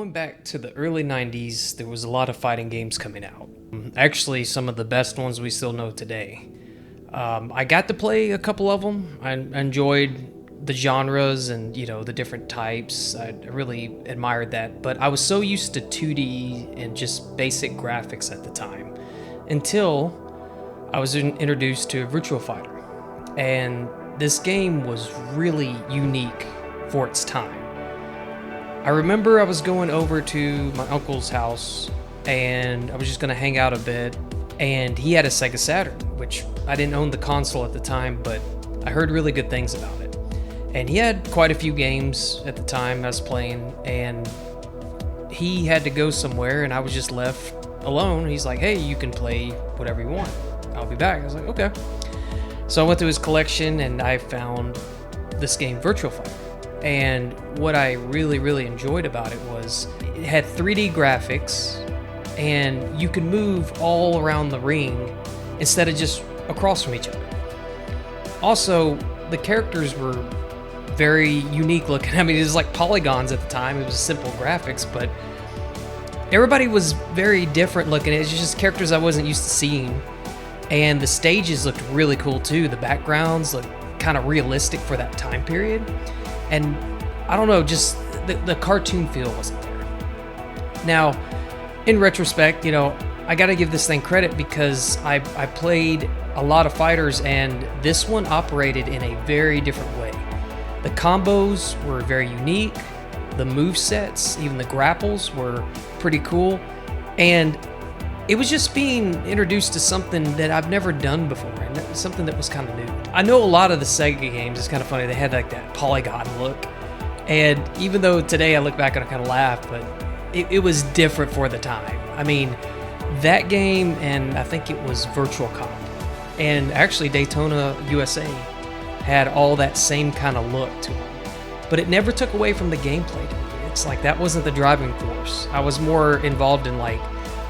Going back to the early 90s, there was a lot of fighting games coming out. Actually, some of the best ones we still know today. I got to play a couple of them. I enjoyed the genres and, the different types. I really admired that. But I was so used to 2D and just basic graphics at the time until I was introduced to Virtua Fighter. And this game was really unique for its time. I remember I was going over to my uncle's house and I was just going to hang out a bit, and he had a Sega Saturn, which I didn't own the console at the time, but I heard really good things about it. And he had quite a few games at the time I was playing, and he had to go somewhere and I was just left alone. He's like, hey, you can play whatever you want. I'll be back. I was like, okay. So I went through his collection and I found this game, Virtua Fighter. And what I really, really enjoyed about it was it had 3D graphics and you could move all around the ring instead of just across from each other. Also, the characters were very unique looking. I mean, it was like polygons at the time. It was simple graphics, but everybody was very different looking. It was just characters I wasn't used to seeing. And the stages looked really cool too. The backgrounds looked kind of realistic for that time period. And I don't know, just the cartoon feel wasn't there. Now, in retrospect, I got to give this thing credit because I played a lot of fighters and this one operated in a very different way. The combos were very unique. The movesets, even the grapples, were pretty cool. And it was just being introduced to something that I've never done before, and something that was kind of new. I know a lot of the Sega games, it's kind of funny, they had like that polygon look. And even though today I look back and I kind of laugh, but it was different for the time. I mean, that game, and I think it was Virtual Cop, and actually Daytona USA had all that same kind of look to them. But it never took away from the gameplay to me. It's like that wasn't the driving force. I was more involved in like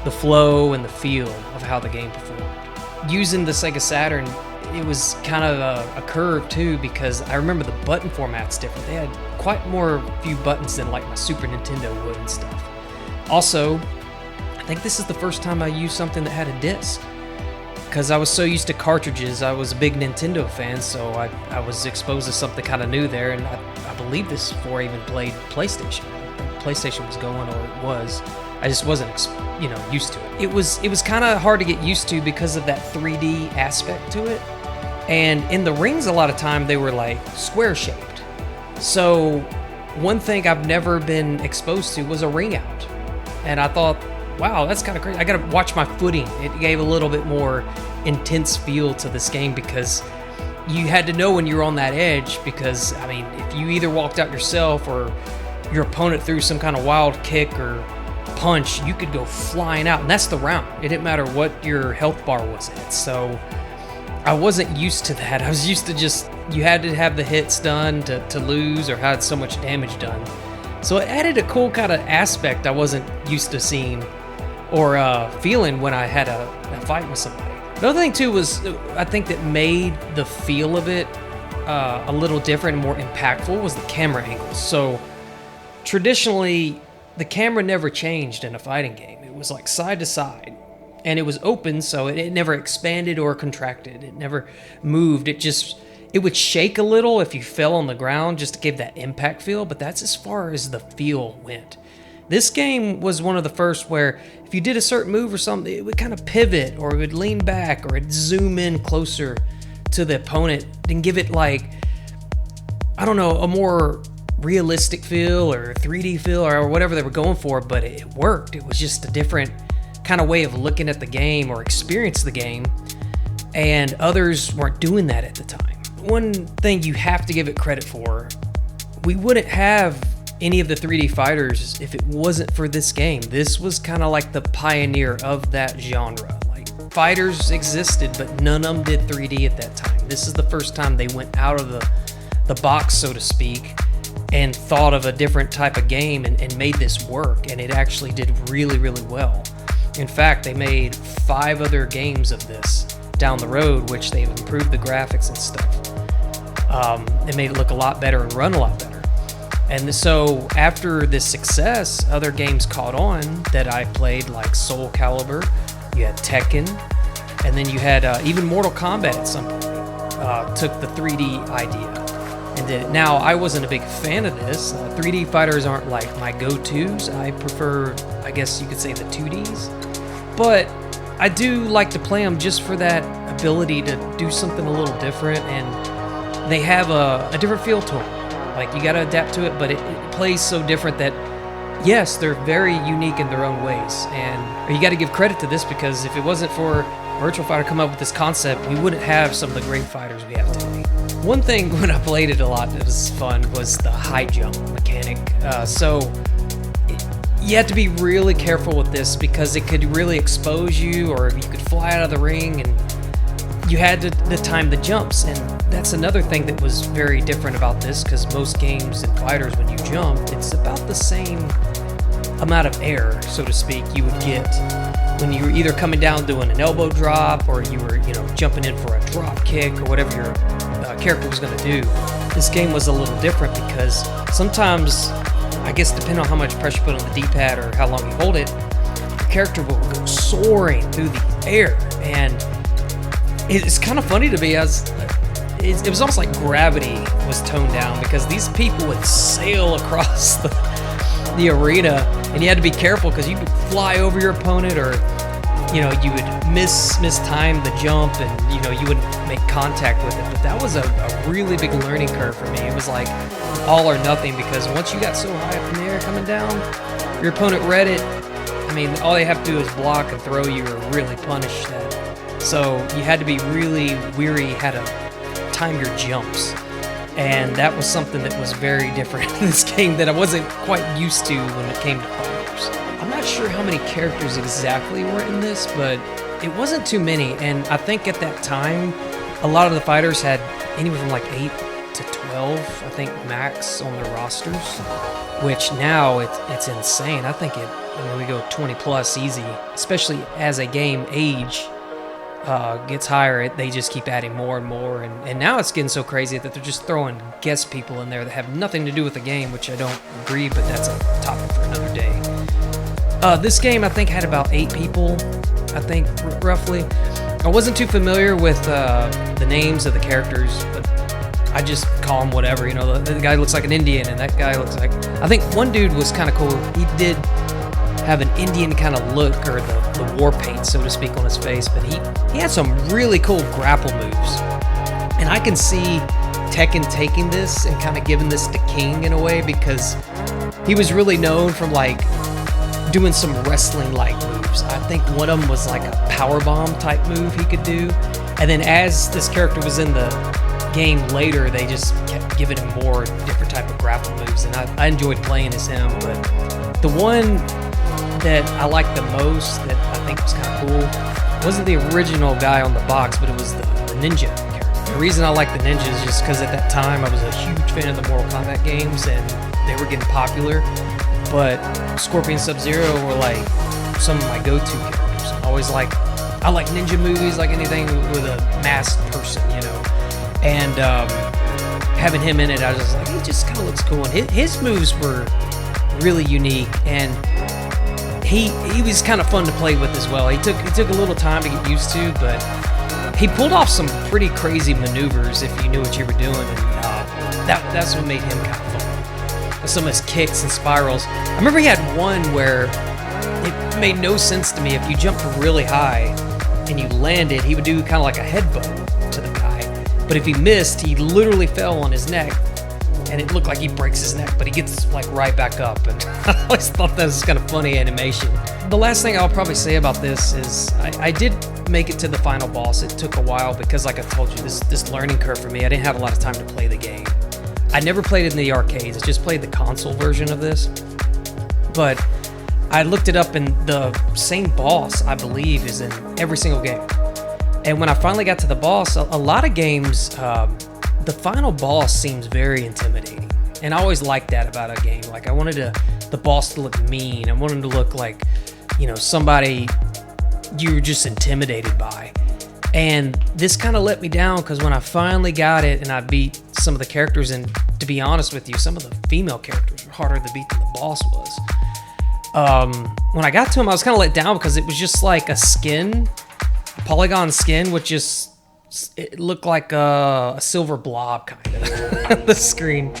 the flow and the feel of how the game performed. Using the Sega Saturn, it was kind of a curve too, because I remember the button format's different. They had quite more few buttons than like my Super Nintendo would and stuff. Also, I think this is the first time I used something that had a disc, because I was so used to cartridges. I was a big Nintendo fan, so I was exposed to something kind of new there, and I believe this before I even played PlayStation. PlayStation was going, or it was. I just wasn't, used to it. It was kind of hard to get used to because of that 3D aspect to it. And in the rings, a lot of time they were like square shaped. So one thing I've never been exposed to was a ring out. And I thought, wow, that's kind of crazy. I got to watch my footing. It gave a little bit more intense feel to this game because you had to know when you were on that edge, because, I mean, if you either walked out yourself or your opponent threw some kind of wild kick or punch, you could go flying out, and that's the round. It didn't matter what your health bar was at. So I wasn't used to that. I was used to just, you had to have the hits done to lose or had so much damage done. So it added a cool kind of aspect I wasn't used to seeing or feeling when I had a fight with somebody. Another thing too was, I think that made the feel of it a little different and more impactful was the camera angles. So traditionally, the camera never changed in a fighting game. It was like side to side, and it was open, so it never expanded or contracted. It never moved. It would shake a little if you fell on the ground just to give that impact feel, but that's as far as the feel went. This game was one of the first where if you did a certain move or something, it would kind of pivot, or it would lean back, or it'd zoom in closer to the opponent and give it like, I don't know, a more realistic feel or 3D feel or whatever they were going for, but it worked. It was just a different kind of way of looking at the game or experience the game, and others weren't doing that at the time. One thing you have to give it credit for, we wouldn't have any of the 3D fighters if it wasn't for this game. This was kind of like the pioneer of that genre. Like, fighters existed, but none of them did 3D at that time. This is the first time they went out of the box, so to speak, and thought of a different type of game and made this work, and it actually did really, really well. In fact, they made 5 other games of this down the road, which they've improved the graphics and stuff. It made it look a lot better and run a lot better. And so after this success, other games caught on that I played, like Soul Calibur, you had Tekken, and then you had even Mortal Kombat at some point took the 3D idea and did it. Now, I wasn't a big fan of this. 3D fighters aren't like my go-tos. I prefer, I guess you could say, the 2Ds. But I do like to play them just for that ability to do something a little different, and they have a different feel to them. Like, you gotta adapt to it, but it plays so different that, yes, they're very unique in their own ways. And you gotta give credit to this, because if it wasn't for Virtua Fighter come up with this concept, we wouldn't have some of the great fighters we have today. One thing when I played it a lot that was fun was the high jump mechanic. You had to be really careful with this, because it could really expose you, or you could fly out of the ring, and you had to time the jumps. And that's another thing that was very different about this, because most games and fighters, when you jump, it's about the same amount of air, so to speak, you would get when you were either coming down doing an elbow drop, or you were, jumping in for a drop kick, or whatever your character was going to do. This game was a little different, because sometimes, I guess depending on how much pressure you put on the D-pad or how long you hold it, the character will go soaring through the air. And it's kind of funny to me, as it was almost like gravity was toned down, because these people would sail across the arena, and you had to be careful, because you would fly over your opponent, or you would mistime the jump, and you wouldn't make contact with it. But that was a really big learning curve for me. It was like all or nothing, because once you got so high up in the air coming down, your opponent read it. I mean, all they have to do is block and throw you, or really punish that. So you had to be really weary how to time your jumps. And that was something that was very different in this game that I wasn't quite used to when it came to fighters. I'm not sure how many characters exactly were in this, but it wasn't too many. And I think at that time, a lot of the fighters had anywhere from like 8 to 12, I think, max on their rosters, which now it's insane. I think we go 20 plus easy, especially as a game age gets higher. They just keep adding more and more, and now it's getting so crazy that they're just throwing guest people in there that have nothing to do with the game, which I don't agree, but that's a topic for another day. This game, I think, had about 8 people, I think, roughly. I wasn't too familiar with the names of the characters, but I just call them whatever. The guy looks like an Indian, and that guy looks like... I think one dude was kind of cool. He did have an Indian kind of look, or the war paint, so to speak, on his face, but he had some really cool grapple moves. And I can see Tekken taking this and kind of giving this to King in a way, because he was really known from like doing some wrestling-like moves. I think one of them was like a powerbomb type move he could do. And then as this character was in the game later, they just kept giving him more different type of grapple moves, and I enjoyed playing as him. But the one that I liked the most, that I think was kind of cool, wasn't the original guy on the box, but it was the ninja character. The reason I like the ninja is just because at that time I was a huge fan of the Mortal Kombat games, and they were getting popular. But Scorpion, Sub-Zero were like some of my go-to characters. I like ninja movies, like anything with a masked person, And having him in it, I was just like, he just kind of looks cool. And his moves were really unique, and he was kind of fun to play with as well. He took a little time to get used to, but he pulled off some pretty crazy maneuvers if you knew what you were doing, and that's what made him kind of fun. Some of his kicks and spirals. I remember he had one where it made no sense to me. If you jumped really high and you landed, he would do kind of like a headbutt to the guy. But if he missed, he literally fell on his neck, and it looked like he breaks his neck, but he gets like right back up. And I always thought that was kind of funny animation. The last thing I'll probably say about this is I did make it to the final boss. It took a while because, like I told you, this learning curve for me. I didn't have a lot of time to play the game. I never played it in the arcades. I just played the console version of this. But I looked it up, and the same boss, I believe, is in every single game. And when I finally got to the boss, a lot of games, the final boss seems very intimidating. And I always liked that about a game. Like, I wanted the boss to look mean. I wanted him to look like, somebody you were just intimidated by. And this kind of let me down, because when I finally got it and I beat some of the characters, and to be honest with you, some of the female characters were harder to beat than the boss was. When I got to him, I was kind of let down because it was just like a polygon skin, which just it looked like a silver blob kind of the screen.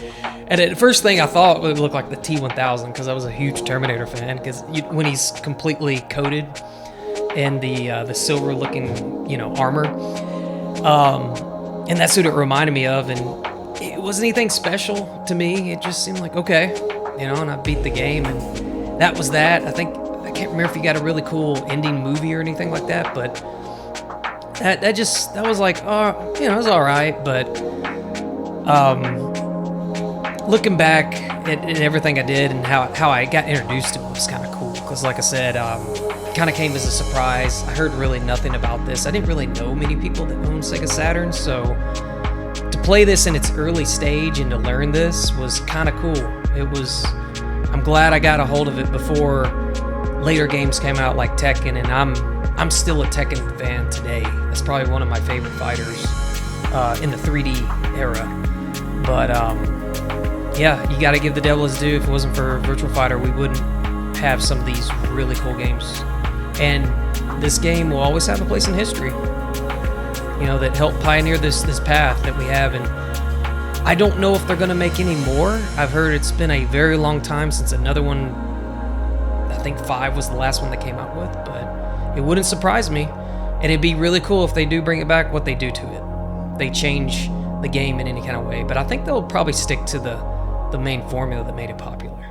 And the first thing I thought it would look like the T-1000 because I was a huge Terminator fan. Because when he's completely coated in the silver looking armor, and that's what it reminded me of. And it wasn't anything special to me. It just seemed like okay, and I beat the game, and that was that. I can't remember if you got a really cool ending movie or anything like that, but that was like, it was all right. But looking back at everything I did and how I got introduced to it was kind of cool. Because like I said, kind of came as a surprise. I heard really nothing about this. I didn't really know many people that owned Sega Saturn, so to play this in its early stage and to learn this was kind of cool. I'm glad I got a hold of it before later games came out like Tekken, and I'm still a Tekken fan today. That's probably one of my favorite fighters in the 3D era. But yeah, you got to give the devil his due. If it wasn't for Virtua Fighter, we wouldn't have some of these really cool games. And this game will always have a place in history, that helped pioneer this path that we have. And I don't know if they're going to make any more. I've heard it's been a very long time since another one. I think 5 was the last one they came out with, but it wouldn't surprise me. And it'd be really cool if they do bring it back, what they do to it. They change the game in any kind of way. But I think they'll probably stick to the main formula that made it popular.